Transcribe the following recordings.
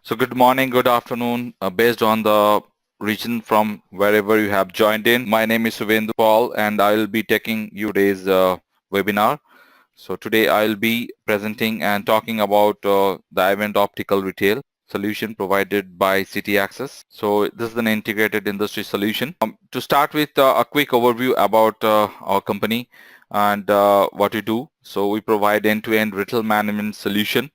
So good morning, good afternoon, based on the region from wherever you have joined in. My name is Suvendu Paul and I will be taking you today's webinar. So today I'll be presenting and talking about the iVend Optical Retail solution provided by CitiXsys. So this is an integrated industry solution. To start with a quick overview about our company and what we do. So we provide end-to-end retail management solution,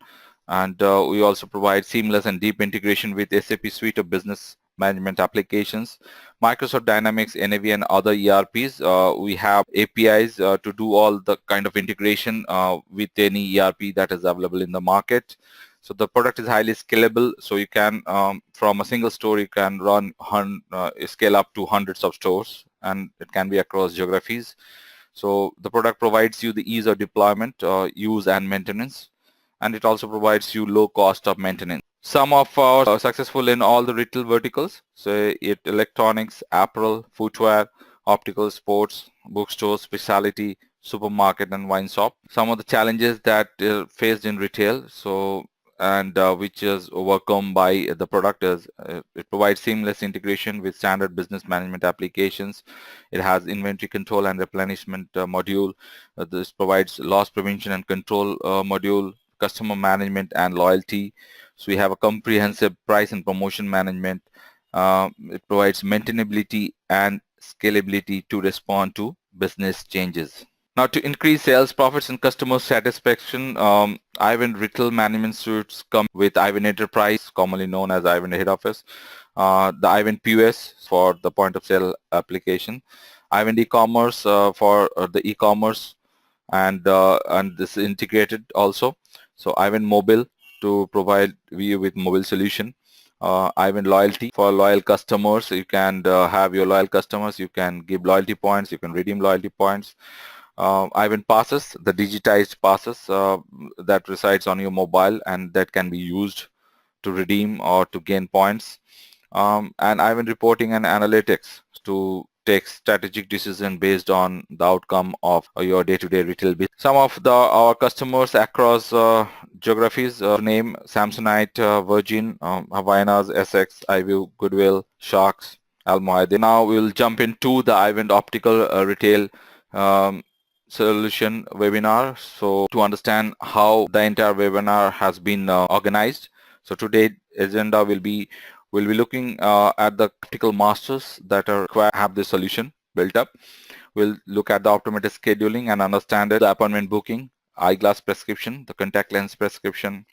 and we also provide seamless and deep integration with SAP suite of business management applications, Microsoft Dynamics, NAV, and other ERPs. We have APIs to do all the kind of integration with any ERP that is available in the market. So the product is highly scalable, so you can, from a single store, you can run scale up to hundreds of stores, and it can be across geographies. So the product provides you the ease of deployment, use, and maintenance, and it also provides you low cost of maintenance. Some of our successful in all the retail verticals, so it electronics, apparel, footwear, optical, sports, bookstores, specialty, supermarket, and wine shop. Some of the challenges that faced in retail, so and which is overcome by the product is it provides seamless integration with standard business management applications. It has inventory control and replenishment module. This provides loss prevention and control module, customer management and loyalty. So we have a comprehensive price and promotion management. It provides maintainability and scalability to respond to business changes. Now, to increase sales, profits, and customer satisfaction, iVend Retail Management Suites come with iVend Enterprise, commonly known as iVend Head Office, the iVend POS for the point of sale application, iVend E-commerce for the e-commerce, and this is integrated also. So iVend Mobile to provide you with mobile solution. iVend Loyalty for loyal customers. You can have your loyal customers. You can give loyalty points. You can redeem loyalty points. iVend Passes, the digitized passes that resides on your mobile and that can be used to redeem or to gain points. And iVend Reporting and Analytics to take strategic decision based on the outcome of your day-to-day retail business. Some of our customers across geographies name Samsonite, Virgin, Havaianas, Essex, iView, Goodwill, Sharks, Almohade. Now we'll jump into the iVend Optical Retail solution webinar. So to understand how the entire webinar has been organized. So today's agenda will be we'll be looking at the optical masters that are required to have this solution built up. We'll look at the Optometrist Scheduling and understand it, the appointment booking, eyeglass prescription, the contact lens prescription,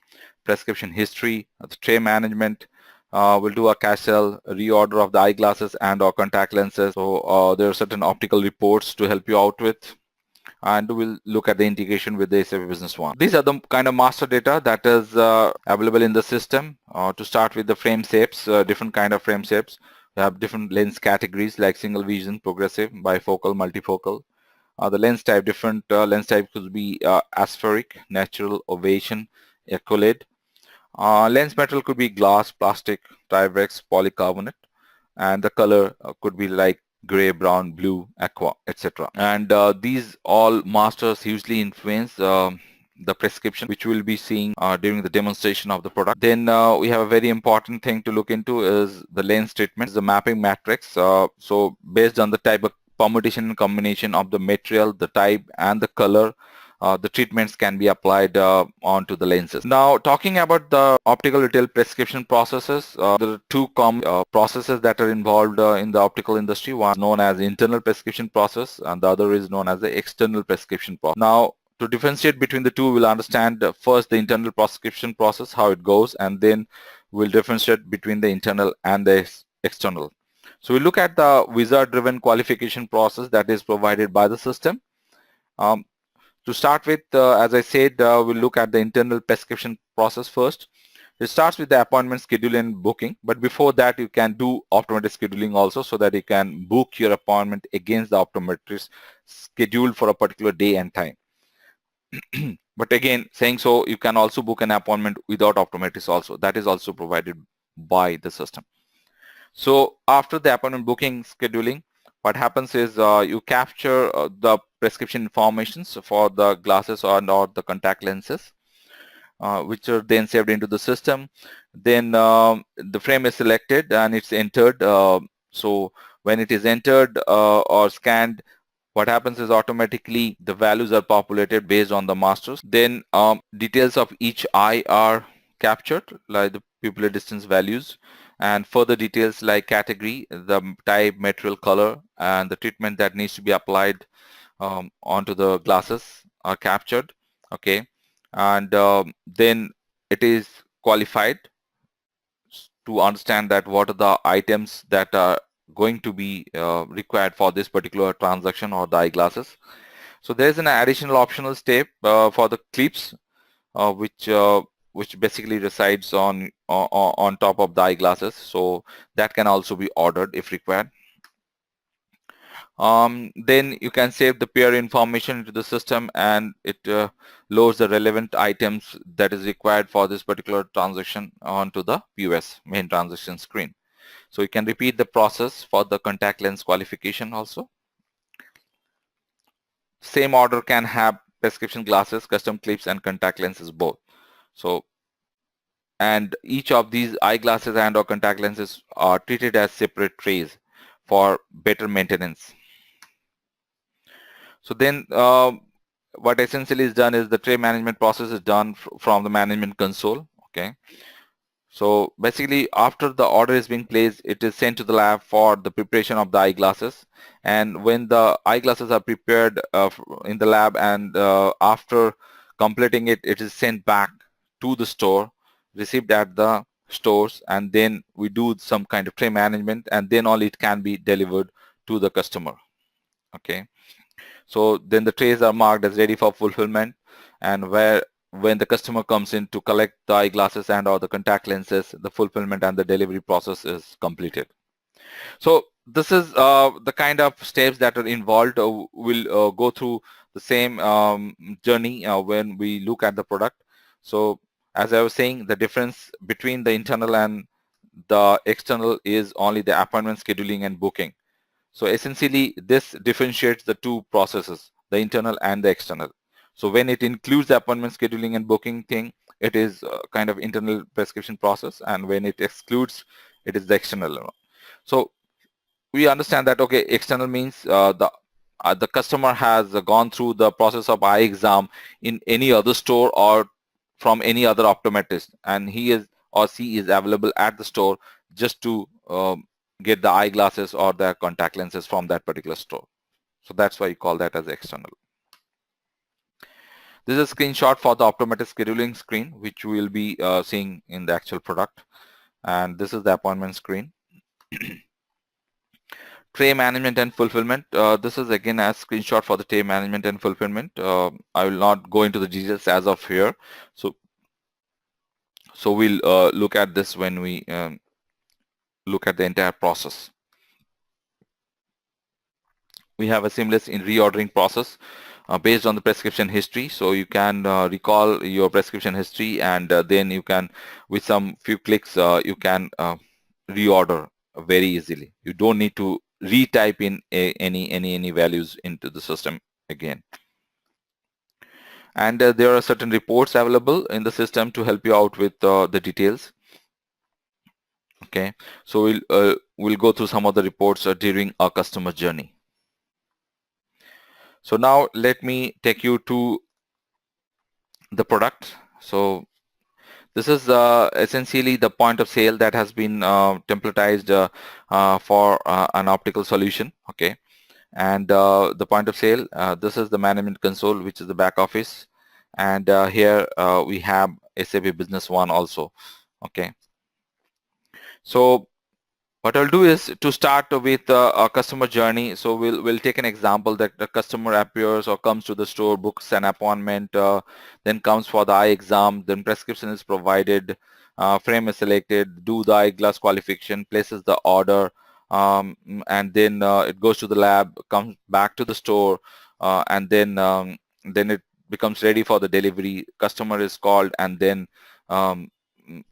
prescription history, the tray management. We'll do a cash sell, reorder of the eyeglasses and or contact lenses. So there are certain optical reports to help you out with, and we'll look at the integration with the SAP Business One. These are the kind of master data that is available in the system. To start with the frame shapes, different kind of frame shapes. We have different lens categories like single vision, progressive, bifocal, multifocal. The lens type, different lens type could be aspheric, natural, ovation, ecolid. Lens material could be glass, plastic, Trivex, polycarbonate, and the color could be like gray, brown, blue, aqua, etc. And these all masters hugely influence the prescription, which we'll be seeing during the demonstration of the product. Then we have a very important thing to look into is the lens treatment, the mapping matrix. So based on the type of permutation and combination of the material, the type, and the color, the treatments can be applied onto the lenses. Now, talking about the optical retail prescription processes, there are two common processes that are involved in the optical industry. One is known as internal prescription process, and the other is known as the external prescription process. Now, to differentiate between the two, we'll understand first the internal prescription process, how it goes, and then we'll differentiate between the internal and the external. So we look at the wizard-driven qualification process that is provided by the system. To start with, as I said, we'll look at the internal prescription process first. It starts with the appointment scheduling and booking, but before that you can do optometrist scheduling also, so that you can book your appointment against the optometrist scheduled for a particular day and time. But again, saying so, you can also book an appointment without optometrist also. That is also provided by the system. So after the appointment booking scheduling, what happens is you capture the prescription information for the glasses or the contact lenses. which are then saved into the system. Then the frame is selected and it's entered. So when it is entered or scanned, what happens is automatically the values are populated based on the masters. Then details of each eye are captured, like the pupillary distance values, and further details like category, the type, material, color, and the treatment that needs to be applied onto the glasses are captured. Okay, and then it is qualified to understand that what are the items that are going to be required for this particular transaction or the eyeglasses. So there's an additional optional step for the clips, which basically resides on top of the eyeglasses. So that can also be ordered if required. Then you can save the pair information into the system, and it loads the relevant items that is required for this particular transaction onto the POS main transaction screen. So you can repeat the process for the contact lens qualification also. Same order can have prescription glasses, custom clips, and contact lenses both. So, and each of these eyeglasses and or contact lenses are treated as separate trays for better maintenance. So then what essentially is done is the tray management process is done from the management console. Okay. So basically after the order is being placed, it is sent to the lab for the preparation of the eyeglasses. And when the eyeglasses are prepared in the lab and after completing it, it is sent back to the store, received at the stores, and then we do some kind of tray management, and then only it can be delivered to the customer. Okay. So then the trays are marked as ready for fulfillment, and when the customer comes in to collect the eyeglasses and or the contact lenses, the fulfillment and the delivery process is completed. So this is the kind of steps that are involved. We'll go through the same journey when we look at the product. So as I was saying, the difference between the internal and the external is only the appointment scheduling and booking. So essentially, this differentiates the two processes, the internal and the external. So when it includes the appointment scheduling and booking thing, it is kind of internal prescription process, and when it excludes, it is the external one. So we understand that, okay, external means the customer has gone through the process of eye exam in any other store or from any other optometrist, and he is or she is available at the store just to get the eyeglasses or the contact lenses from that particular store. So that's why you call that as external. This is a screenshot for the Optometrist Scheduling screen, which we will be seeing in the actual product. And this is the appointment screen. Tray management and fulfillment. This is again a screenshot for the tray management and fulfillment. I will not go into the details as of here. So we'll look at this when we look at the entire process. We have a seamless in reordering process based on the prescription history. So you can recall your prescription history, and then you can, with some few clicks, you can reorder very easily. You don't need to retype in any values into the system again. And there are certain reports available in the system to help you out with the details. Okay, so we'll go through some of the reports during our customer journey. So now let me take you to the product. So this is essentially the point of sale that has been templatized for an optical solution. Okay, and the point of sale, this is the management console, which is the back office, and here we have SAP Business One also. Okay, so what I'll do is to start with a customer journey. So we'll take an example that the customer appears or comes to the store, books an appointment, then comes for the eye exam, then prescription is provided, frame is selected, do the eyeglass qualification, places the order, and then it goes to the lab, comes back to the store, and then it becomes ready for the delivery. Customer is called, and then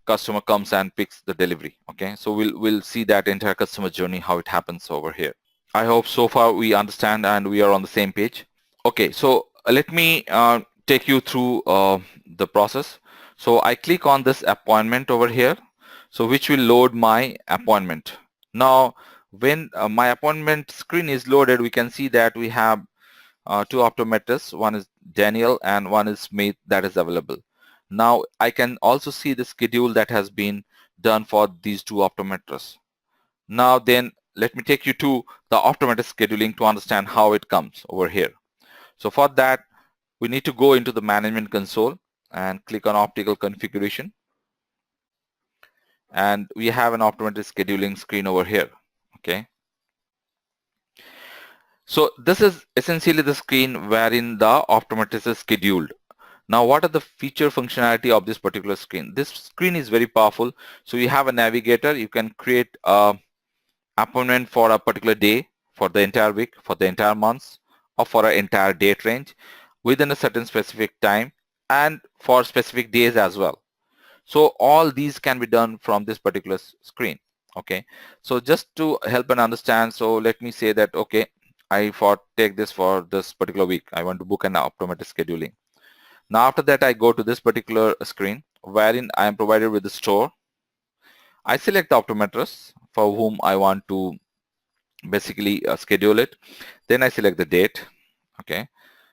customer comes and picks the delivery. Okay, so we'll see that entire customer journey, how it happens over here. I hope so far we understand and we are on the same page. Okay, so let me take you through the process. So I click on this appointment over here, so which will load my appointment. Now when my appointment screen is loaded, we can see that we have two optometrists, one is Daniel and one is Smith, that is available. Now I can also see the schedule that has been done for these two optometrists. Now then, let me take you to the optometrist scheduling to understand how it comes over here. So for that, we need to go into the management console and click on optical configuration, and we have an optometrist scheduling screen over here. Okay, so this is essentially the screen wherein the optometrist is scheduled. Now what are the feature functionality of this particular screen? This screen is very powerful. So you have a navigator, you can create a appointment for a particular day, for the entire week, for the entire month, or for an entire date range within a certain specific time, and for specific days as well. So all these can be done from this particular screen. Okay, so just to help and understand, so let me say that, okay, I take this for this particular week, I want to book an optometrist scheduling. Now after that, I go to this particular screen wherein I am provided with the store. I select the optometrist for whom I want to basically schedule it. Then I select the date. Okay,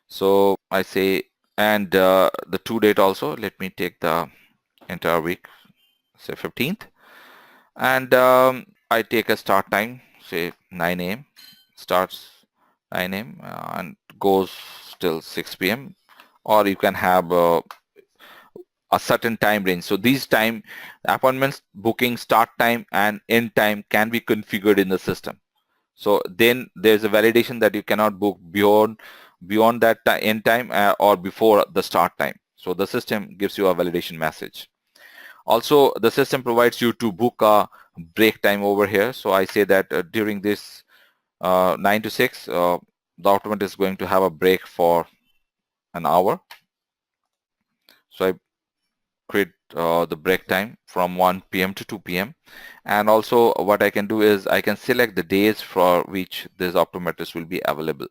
so I say, and the to date also, let me take the entire week, say 15th, and I take a start time, say 9 a.m. starts 9 a.m. And goes till 6 p.m. or you can have a certain time range. So these time appointments booking start time and end time can be configured in the system. So then there's a validation that you cannot book beyond that end time or before the start time. So the system gives you a validation message. Also, the system provides you to book a break time over here. So I say that during this 9 to 6, the optometrist is going to have a break for an hour. So I create the break time from 1 p.m. to 2 p.m. And also what I can do is I can select the days for which this optometrist will be available.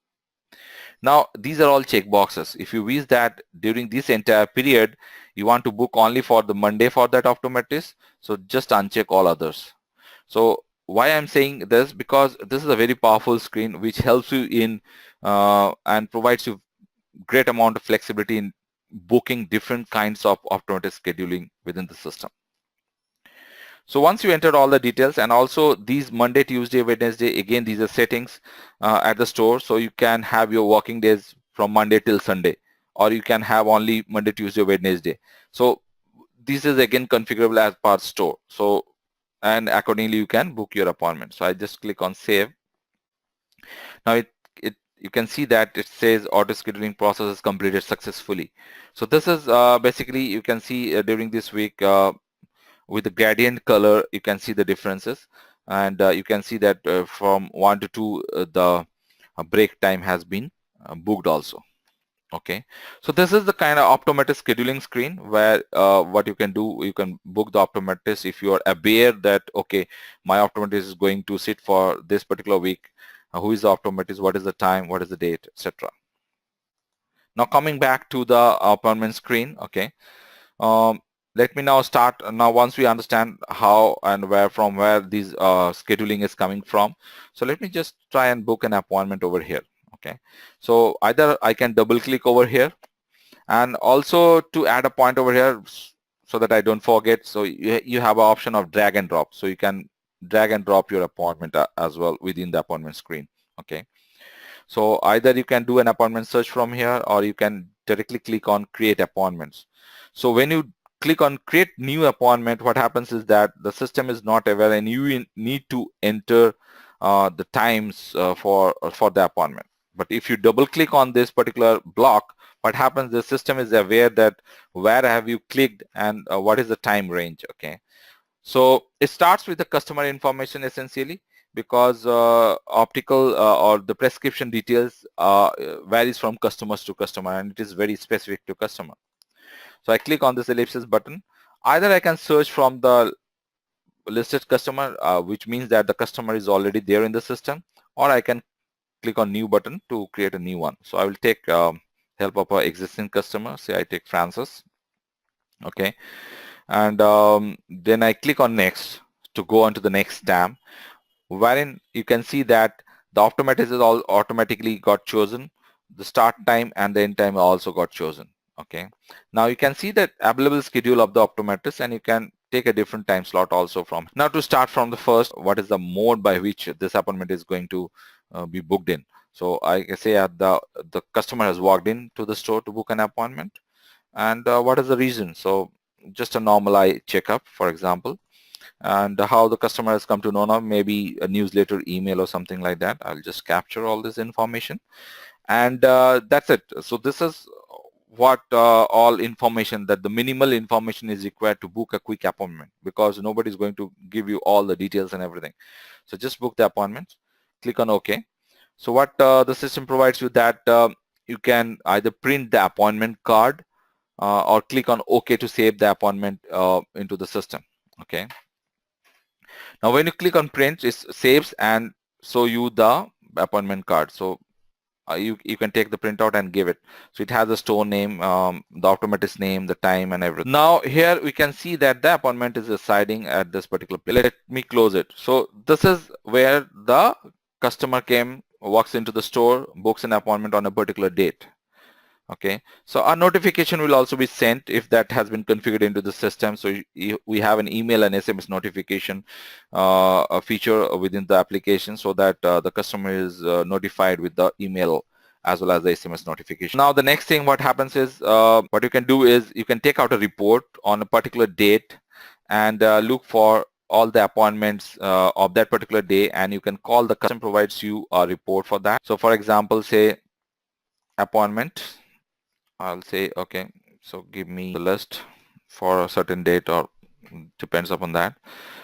Now these are all check boxes. If you wish that during this entire period you want to book only for the Monday for that optometrist, so just uncheck all others. So why I'm saying this, because this is a very powerful screen which helps you in and provides you great amount of flexibility in booking different kinds of optometrist scheduling within the system. So once you enter all the details, and also these Monday, Tuesday, Wednesday, again these are settings at the store, so you can have your working days from Monday till Sunday, or you can have only Monday, Tuesday, Wednesday. So this is again configurable as per store. So and accordingly you can book your appointment. So I just click on save. Now you can see that it says auto scheduling process is completed successfully. So this is basically, you can see during this week with the gradient color you can see the differences, and you can see that from 1 to 2 the break time has been booked also. Okay, so this is the kind of optometrist scheduling screen where what you can do, you can book the optometrist if you are aware that, okay, my optometrist is going to sit for this particular week. Who is the optometrist, what is the time, what is the date, etc. Now coming back to the appointment screen. Okay, um, let me now start. Now once we understand how and where these scheduling is coming from, so let me just try and book an appointment over here. Okay, so either I can double click over here, and also to add a point over here so that I don't forget, so you have an option of drag and drop, so you can drag and drop your appointment as well within the appointment screen. Okay, so either you can do an appointment search from here, or you can directly click on create appointments. So when you click on create new appointment, what happens is that the system is not aware and you need to enter the times for the appointment. But if you double click on this particular block, what happens, the system is aware that where have you clicked and what is the time range. Okay, so it starts with the customer information essentially, because optical or the prescription details varies from customers to customer, and it is very specific to customer. So I click on this ellipsis button. Either I can search from the listed customer, which means that the customer is already there in the system, or I can click on new button to create a new one. So I will take help of our existing customer. Say I take Francis. Okay, and then I click on next to go on to the next tab, wherein you can see that the optometrist is all automatically got chosen, the start time and the end time also got chosen. Okay, now you can see that available schedule of the optometrist, and you can take a different time slot also from. Now to start from the first, what is the mode by which this appointment is going to be booked in? So I can say at the customer has walked in to the store to book an appointment, and what is the reason? So just a normal eye checkup, for example, and how the customer has come to know now, maybe a newsletter, email, or something like that. I'll just capture all this information, and that's it. So this is what all information, that the minimal information is required to book a quick appointment, because nobody is going to give you all the details and everything. So just book the appointment, click on OK. So what the system provides you, that you can either print the appointment card or click on OK to save the appointment into the system. Okay. Now when you click on print, it saves and show you the appointment card. So you can take the printout and give it. So it has the store name, the optometrist name, the time, and everything. Now here we can see that the appointment is residing at this particular place. Let me close it. So this is where the customer walks into the store, books an appointment on a particular date. Okay, so our notification will also be sent if that has been configured into the system. So we have an email and SMS notification a feature within the application, so that the customer is notified with the email as well as the SMS notification. Now the next thing what happens is, what you can do is you can take out a report on a particular date and look for all the appointments of that particular day, and you can call the customer, provides you a report for that. So for example, say appointment, I'll say, okay, so give me the list for a certain date, or depends upon that.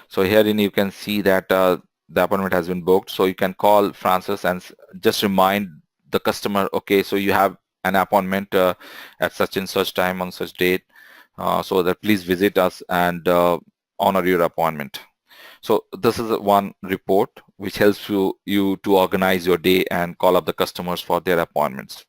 So herein you can see that the appointment has been booked. So you can call Francis and just remind the customer, okay, so you have an appointment at such and such time on such date, so that please visit us and honor your appointment. So this is one report which helps you to organize your day and call up the customers for their appointments.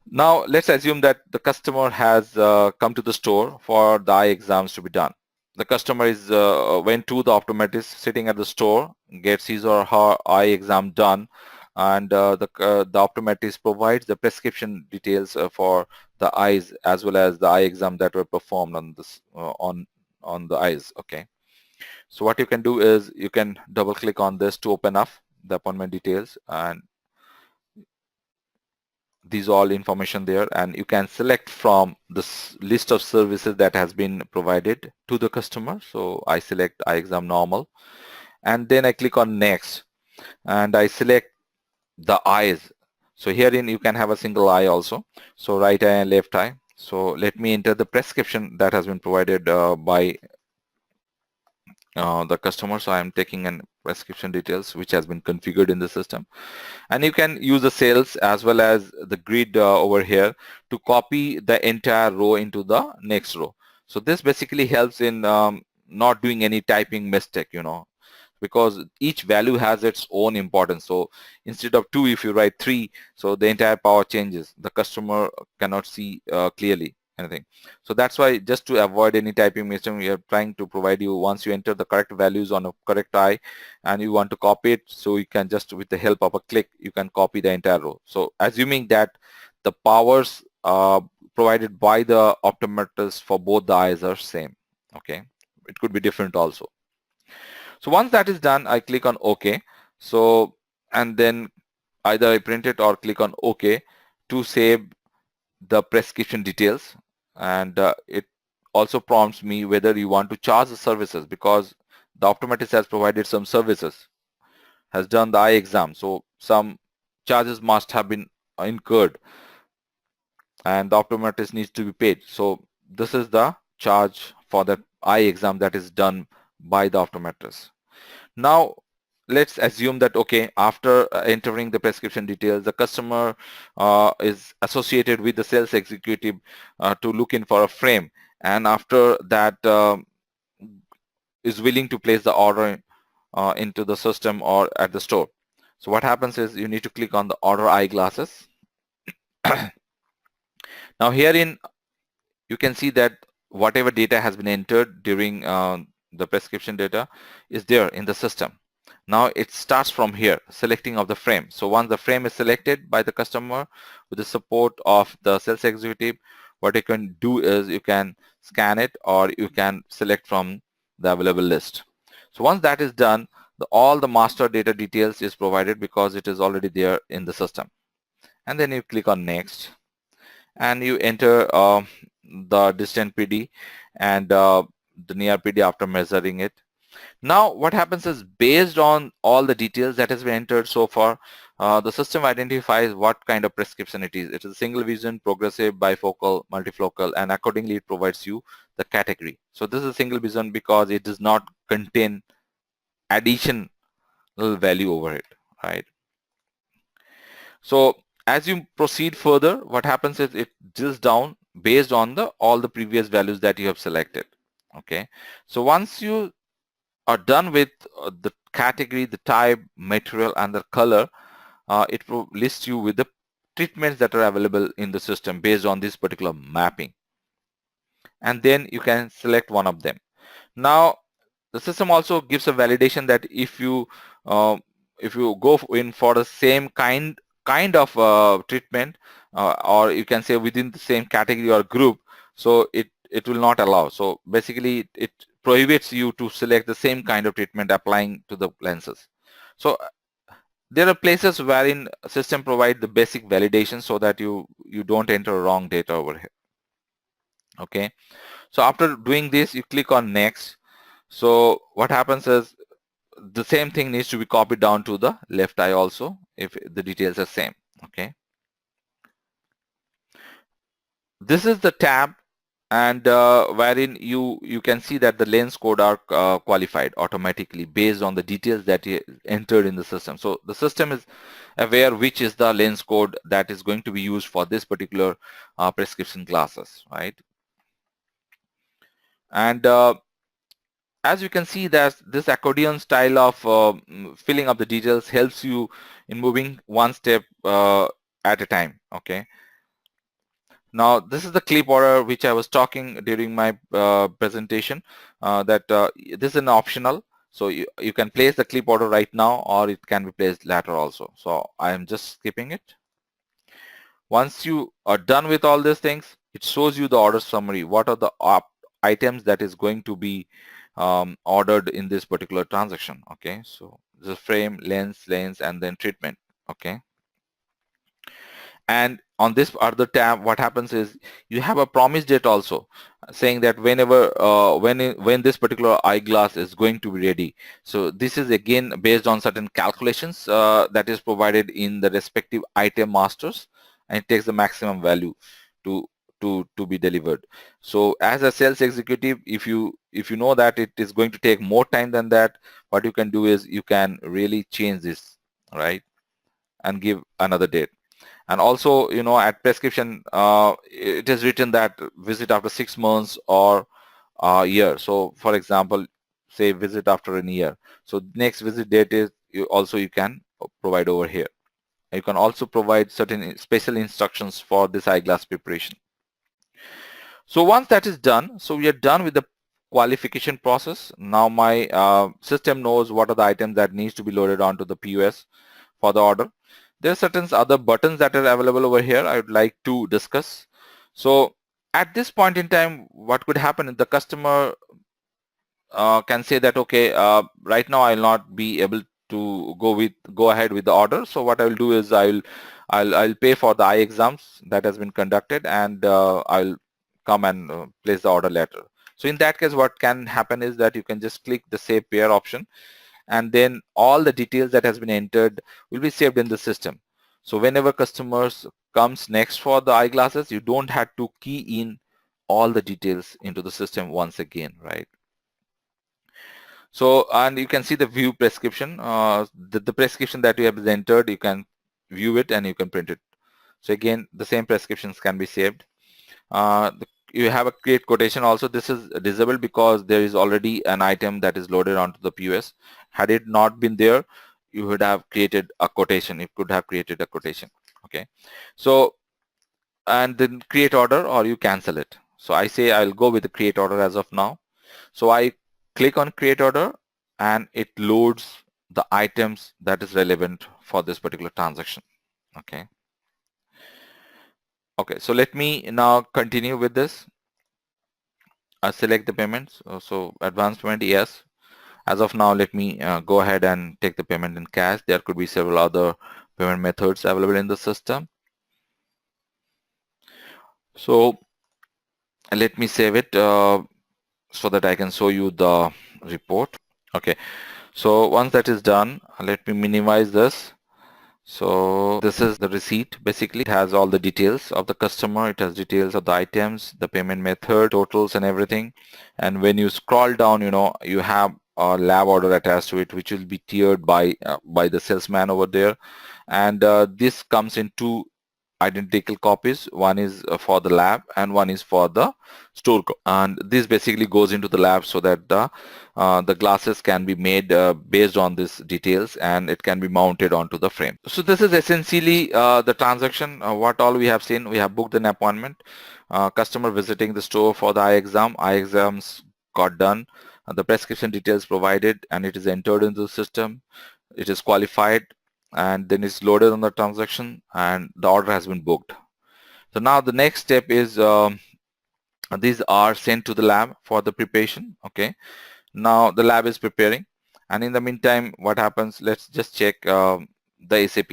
Now let's assume that the customer has come to the store for the eye exams to be done. The customer is went to the optometrist sitting at the store, gets his or her eye exam done, and the optometrist provides the prescription details for the eyes as well as the eye exam that were performed on this on the eyes. Okay, so what you can do is you can double click on this to open up the appointment details, and these all information there, and you can select from this list of services that has been provided to the customer. So I select eye exam normal, and then I click on next, and I select the eyes. So herein you can have a single eye also, so right eye and left eye. So let me enter the prescription that has been provided by the customer. So I am taking an prescription details which has been configured in the system, and you can use the cells as well as the grid over here to copy the entire row into the next row. So this basically helps in not doing any typing mistake, because each value has its own importance. So instead of 2, if you write 3, so the entire power changes. The customer cannot see clearly anything. So that's why, just to avoid any typing mistake, we are trying to provide you, once you enter the correct values on a correct eye and you want to copy it, so you can just, with the help of a click, you can copy the entire row. So assuming that the powers provided by the optometrist for both the eyes are same. Okay, it could be different also. So once that is done, I click on OK. So, and then either I print it or click on OK to save the prescription details. And it also prompts me whether you want to charge the services, because the optometrist has provided some services, has done the eye exam. So some charges must have been incurred and the optometrist needs to be paid. So this is the charge for the eye exam that is done by the optometrist. Now let's assume that, okay, after entering the prescription details, the customer is associated with the sales executive to look in for a frame, and after that is willing to place the order into the system or at the store. So what happens is you need to click on the order eyeglasses. Now herein you can see that whatever data has been entered during the prescription data is there in the system. Now it starts from here, selecting of the frame. So once the frame is selected by the customer with the support of the sales executive, what you can do is you can scan it or you can select from the available list. So once that is done, all the master data details is provided because it is already there in the system. And then you click on next and you enter the distant PD and the near PD after measuring it. Now what happens is, based on all the details that has been entered so far, the system identifies what kind of prescription it is. It is single vision, progressive, bifocal, multifocal, and accordingly it provides you the category. So this is single vision because it does not contain additional value over it, right? So as you proceed further, what happens is it drills down based on all the previous values that you have selected. Okay, so once you are done with the category, the type, material, and the color, it will list you with the treatments that are available in the system based on this particular mapping. And then you can select one of them. Now, the system also gives a validation that uh, if you go in for the same kind of treatment, or you can say within the same category or group, so it will not allow. So basically it prohibits you to select the same kind of treatment applying to the lenses. So there are places wherein system provide the basic validation so that you don't enter wrong data over here. Okay, so after doing this, you click on next. So what happens is the same thing needs to be copied down to the left eye also if the details are same. Okay, this is the tab, and wherein you can see that the lens code are qualified automatically based on the details that you entered in the system. So the system is aware which is the lens code that is going to be used for this particular prescription glasses, right? And as you can see that this accordion style of filling up the details helps you in moving one step at a time. Okay, now this is the clip order which I was talking during my presentation, that this is an optional, so you can place the clip order right now or it can be placed later also. So I am just skipping it. Once you are done with all these things, it shows you the order summary. What are the items that is going to be ordered in this particular transaction? Okay, so the frame, lens, and then treatment. Okay, and on this other tab, what happens is you have a promise date also, saying that whenever when this particular eyeglass is going to be ready. So this is again based on certain calculations that is provided in the respective item masters, and it takes the maximum value to to be delivered. So as a sales executive, if you know that it is going to take more time than that, what you can do is you can really change this, right, and give another date. And also, you know, at prescription, it is written that visit after 6 months or a year. So for example, say visit after a year. So next visit date is you can provide over here. You can also provide certain special instructions for this eyeglass preparation. So once that is done, so we are done with the qualification process. Now my system knows what are the items that needs to be loaded onto the POS for the order. There are certain other buttons that are available over here I would like to discuss. So at this point in time, what could happen is the customer can say that, okay, right now I'll not be able to go ahead with the order. So what I will do is I'll pay for the eye exams that has been conducted, and I'll come and place the order later. So in that case, what can happen is that you can just click the save pair option, and then all the details that has been entered will be saved in the system. So whenever customers comes next for the eyeglasses, you don't have to key in all the details into the system once again, right? So, and you can see the view prescription, the prescription that you have entered, you can view it and you can print it. So again, the same prescriptions can be saved. You have a create quotation also. This is disabled because there is already an item that is loaded onto the POS. Had it not been there, you would have created a quotation. You could have created a quotation. Okay. So, and then create order or you cancel it. So I say I'll go with the create order as of now. So I click on create order and it loads the items that is relevant for this particular transaction. Okay. Okay, so let me now continue with this. I select the payments. So advance payment, yes. As of now, let me go ahead and take the payment in cash. There could be several other payment methods available in the system. So let me save it so that I can show you the report. Okay, so once that is done, let me minimize this. So this is the receipt. Basically, it has all the details of the customer. It has details of the items, the payment method, totals and everything. And when you scroll down, you have a lab order attached to it, which will be tiered by the salesman over there. And this comes in two identical copies. One is for the lab and one is for the store, and this basically goes into the lab so that the glasses can be made based on these details, and it can be mounted onto the frame. So this is essentially the transaction. What all we have seen: we have booked an appointment, customer visiting the store for the eye exams got done, the prescription details provided, and it is entered into the system. It is qualified, and then it's loaded on the transaction, and the order has been booked. So now the next step is these are sent to the lab for the preparation. Okay, now the lab is preparing, and in the meantime, what happens, let's just check the SAP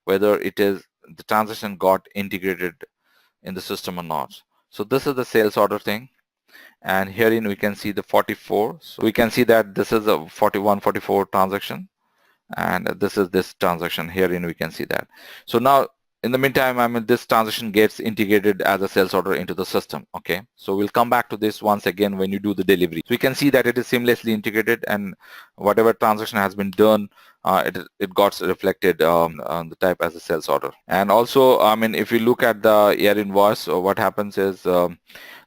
whether it is the transaction got integrated in the system or not. So this is the sales order thing, and herein we can see the 44. So we can see that this is a 4144 transaction, and this is this transaction. Herein we can see that. So now in the meantime, this transaction gets integrated as a sales order into the system. Okay, so we'll come back to this once again when you do the delivery. So we can see that it is seamlessly integrated, and whatever transaction has been done, it got reflected on the type as a sales order. And also, if you look at the year invoice, what happens is the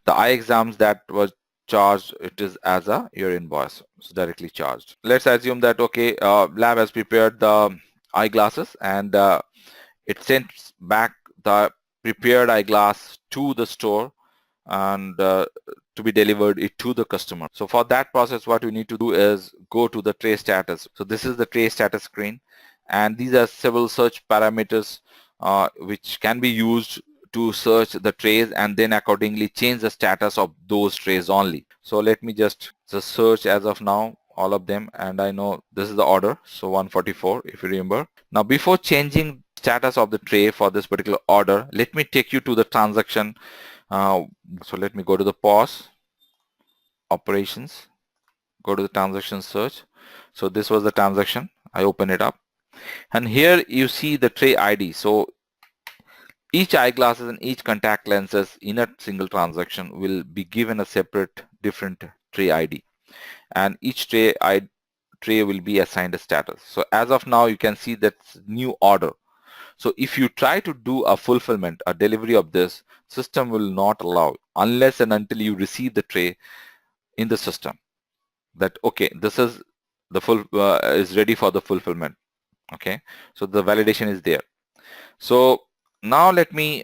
eye exams that was charged, it is as a year invoice. It's directly charged. Let's assume that, okay, lab has prepared the eyeglasses, and it sends back the prepared eyeglass to the store, and to be delivered it to the customer. So for that process, what we need to do is go to the tray status. So this is the tray status screen, and these are several search parameters which can be used to search the trays and then accordingly change the status of those trays only. So let me just search as of now all of them, and I know this is the order, so 144 if you remember. Now before changing status of the tray for this particular order, let me take you to the transaction. So let me go to the POS operations, go to the transaction search. So this was the transaction. I open it up, and here you see the tray ID. So each eyeglasses and each contact lenses in a single transaction will be given a separate different tray ID, and each tray will be assigned a status. So as of now, you can see that new order. So if you try to do a fulfillment, a delivery of this, system will not allow unless and until you receive the tray in the system that, okay, this is the is ready for the fulfillment. Okay, so the validation is there. So now let me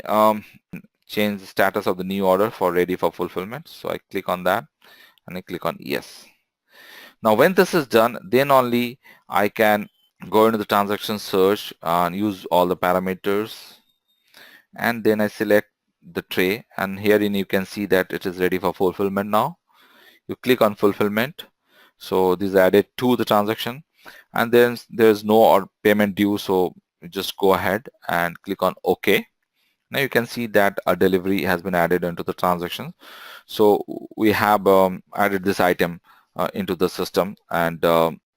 change the status of the new order for ready for fulfillment. So I click on that and I click on yes. Now when this is done, then only I can go into the transaction search and use all the parameters, and then I select the tray, and herein you can see that it is ready for fulfillment now. You click on fulfillment, so this is added to the transaction, and then there's no payment due, so you just go ahead and click on OK. Now you can see that a delivery has been added into the transaction. So we have added this item into the system, and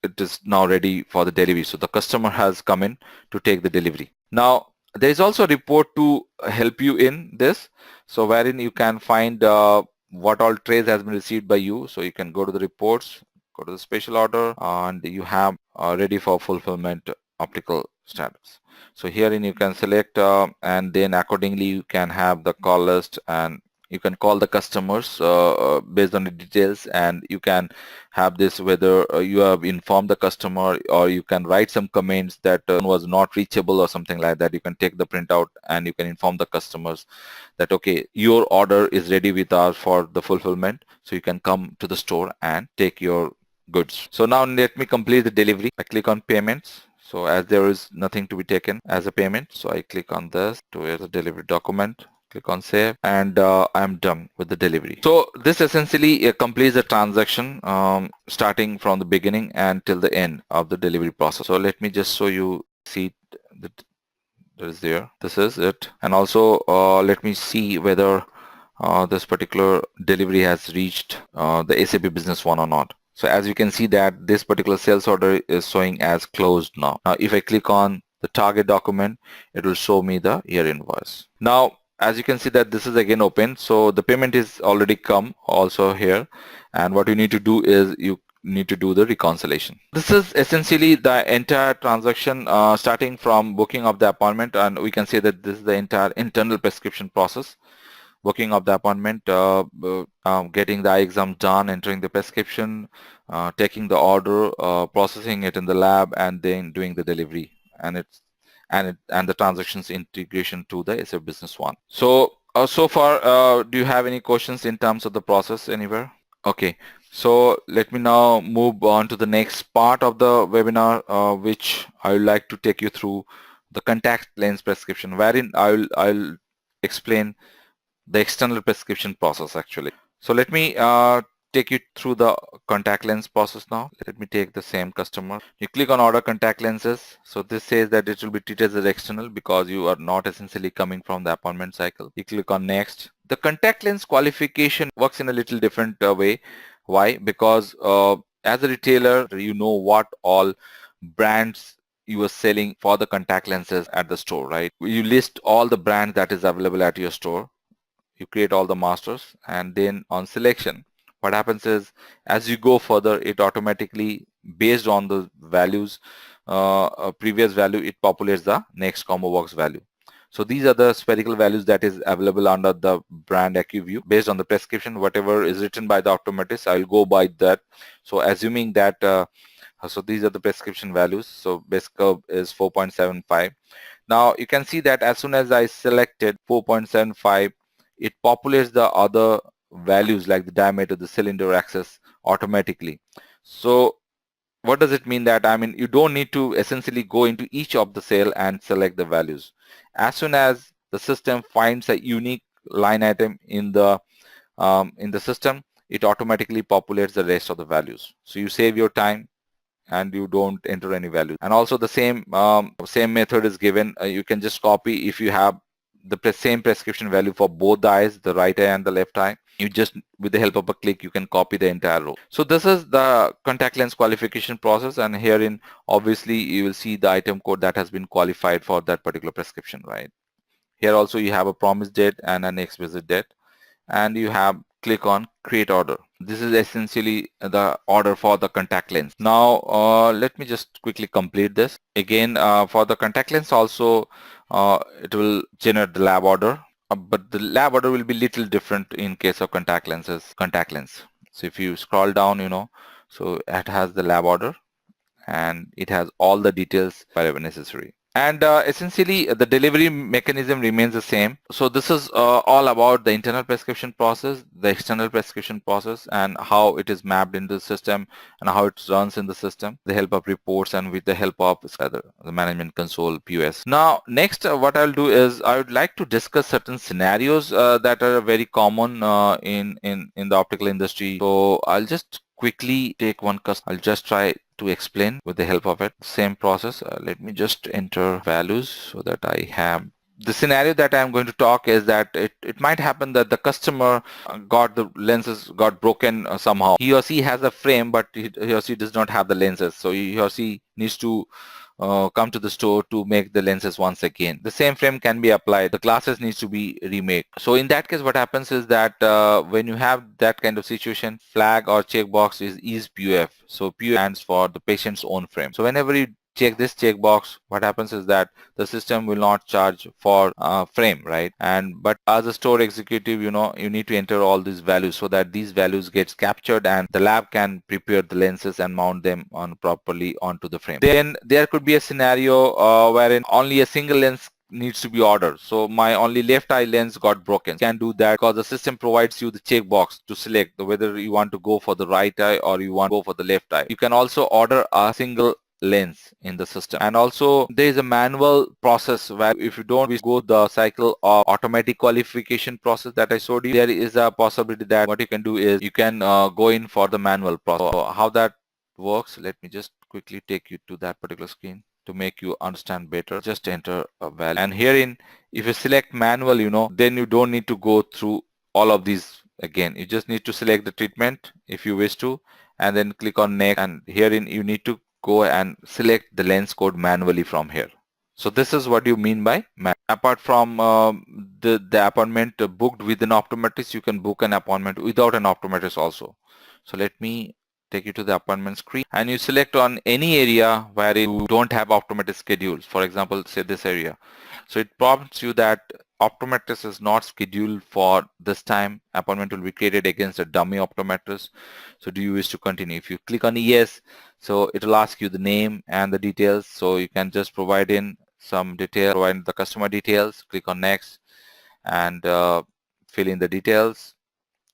it is now ready for the delivery. So the customer has come in to take the delivery. Now there is also a report to help you in this, so wherein you can find what all trays has been received by you. So you can go to the reports, go to the special order, and you have ready for fulfillment optical status. So herein you can select and then accordingly you can have the call list and You can call the customers based on the details, and you can have this whether you have informed the customer, or you can write some comments that was not reachable or something like that. You can take the printout and you can inform the customers that okay, your order is ready with us for the fulfillment, so you can come to the store and take your goods. So now let me complete the delivery. I click on payments. So as there is nothing to be taken as a payment, so I click on this to where the delivery document, click on save, and I'm done with the delivery. So this essentially completes the transaction starting from the beginning and till the end of the delivery process. So let me just show you, see that is there. This is it. And also let me see whether this particular delivery has reached the SAP Business One or not. So as you can see that this particular sales order is showing as closed now. Now if I click on the target document, it will show me the year invoice. Now as you can see that this is again open, so the payment is already come also here, and what you need to do is you need to do the reconciliation. This is essentially the entire transaction starting from booking of the appointment, and we can say that this is the entire internal prescription process. Booking of the appointment, getting the eye exam done, entering the prescription, taking the order, processing it in the lab, and then doing the delivery, and the transactions integration to the SAP Business One. So so far, do you have any questions in terms of the process anywhere? Okay, so let me now move on to the next part of the webinar, which I would like to take you through the contact lens prescription, wherein I'll explain the external prescription process actually. So let me take you through the contact lens process now. Let me take the same customer. You click on order contact lenses. So this says that it will be treated as external because you are not essentially coming from the appointment cycle. You click on next. The contact lens qualification works in a little different way. Why? Because as a retailer, you know what all brands you are selling for the contact lenses at the store, right? You list all the brands that is available at your store. You create all the masters, and then on selection, what happens is as you go further, it automatically based on the values, previous value, it populates the next combo box value. So these are the spherical values that is available under the brand AccuView based on the prescription. Whatever is written by the optometrist, I'll go by that. So assuming that so these are the prescription values. So base curve is 4.75. Now you can see that as soon as I selected 4.75, it populates the other values like the diameter, the cylinder axis automatically. So what does it mean? That I mean, you don't need to essentially go into each of the cell and select the values. As soon as the system finds a unique line item in the system, it automatically populates the rest of the values. So you save your time and you don't enter any value. And also the same method is given. You can just copy if you have the same prescription value for both the eyes, the right eye and the left eye. You just, with the help of a click, you can copy the entire row. So this is the contact lens qualification process, and herein obviously you will see the item code that has been qualified for that particular prescription, right? Here also you have a promise date and a next visit date, and you have click on create order. This is essentially the order for the contact lens. Now let me just quickly complete this. Again, for the contact lens also it will generate the lab order, but the lab order will be little different in case of contact lenses. So if you scroll down, so it has the lab order and it has all the details wherever necessary. And essentially the delivery mechanism remains the same. So this is all about the internal prescription process, the external prescription process, and how it is mapped into the system and how it runs in the system, the help of reports and with the help of the management console POS. Now next what I'll do is I would like to discuss certain scenarios that are very common in the optical industry. So I'll just quickly take one customer. I'll just try to explain with the help of it. Same process. Let me just enter values so that I have the scenario that I'm going to talk is that it might happen that the customer got the lenses got broken somehow. He or she has a frame, but he or she does not have the lenses. So he or she needs to come to the store to make the lenses once again. The same frame can be applied. The glasses needs to be remade. So in that case, what happens is that when you have that kind of situation, flag or checkbox is PUF. So PUF stands for the patient's own frame. So whenever you check this checkbox, what happens is that the system will not charge for frame, right? And but as a store executive, you need to enter all these values so that these values gets captured and the lab can prepare the lenses and mount them on properly onto the frame. Then there could be a scenario wherein only a single lens needs to be ordered. So my only left eye lens got broken. You can do that because the system provides you the checkbox to select whether you want to go for the right eye or you want to go for the left eye. You can also order a single lens in the system, and also there is a manual process where if you don't go the cycle of automatic qualification process that I showed you, there is a possibility that what you can do is you can go in for the manual process. So how that works, let me just quickly take you to that particular screen to make you understand better. Just enter a value, and herein if you select manual, then you don't need to go through all of these again. You just need to select the treatment if you wish to, and then click on next, and herein you need to go and select the lens code manually from here. So this is what you mean by apart from the appointment booked with an optometrist, you can book an appointment without an optometrist also. So let me take you to the appointment screen, and you select on any area where you don't have optometrist schedules. For example, say this area. So it prompts you that optometrist is not scheduled for this time. Appointment will be created against a dummy optometrist. So do you wish to continue? If you click on yes, so it will ask you the name and the details. So you can just provide in some detail, provide the customer details, click on next, and fill in the details.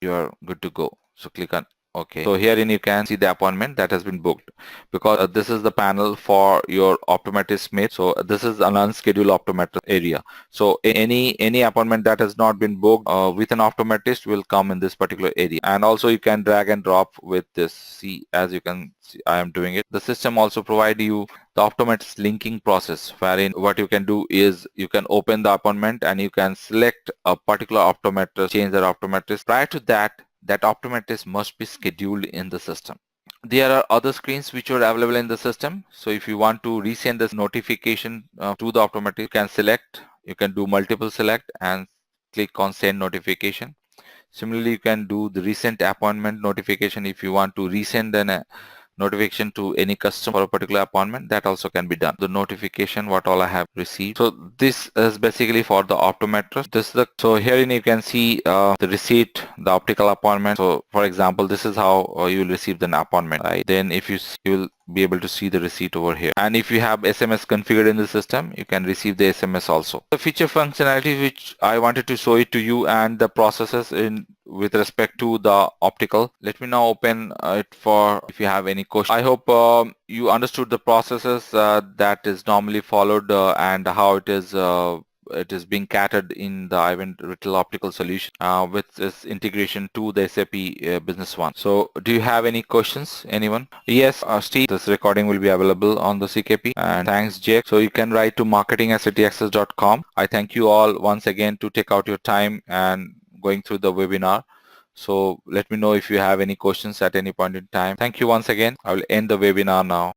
You're good to go. So click on OK. So herein you can see the appointment that has been booked, because this is the panel for your optometrist mate. So this is an unscheduled optometrist area. So any appointment that has not been booked with an optometrist will come in this particular area. And also you can drag and drop with this. See, as you can see, I am doing it. The system also provide you the optometrist linking process, wherein what you can do is you can open the appointment and you can select a particular optometrist, change that optometrist. Prior to that optometrist must be scheduled in the system. There are other screens which are available in the system. So if you want to resend this notification to the optometrist, you can select, you can do multiple select and click on send notification. Similarly, you can do the recent appointment notification. If you want to resend an notification to any customer for a particular appointment, that also can be done. The notification what all I have received. So this is basically for the optometrist. So herein you can see the receipt, the optical appointment. So for example, this is how you will receive the appointment, right? Then if you will be able to see the receipt over here, and if you have SMS configured in the system, you can receive the SMS also. The feature functionality which I wanted to show it to you, and the processes in with respect to the optical. Let me now open it for if you have any question. I hope you understood the processes that is normally followed and how it is being catered in the iVend Retail Optical solution with this integration to the SAP Business One. So do you have any questions, anyone? Yes, Steve, this recording will be available on the CKP, and thanks Jake. So you can write to marketing@citiXsys.com. I thank you all once again to take out your time and going through the webinar. So let me know if you have any questions at any point in time. Thank you once again. I will end the webinar now.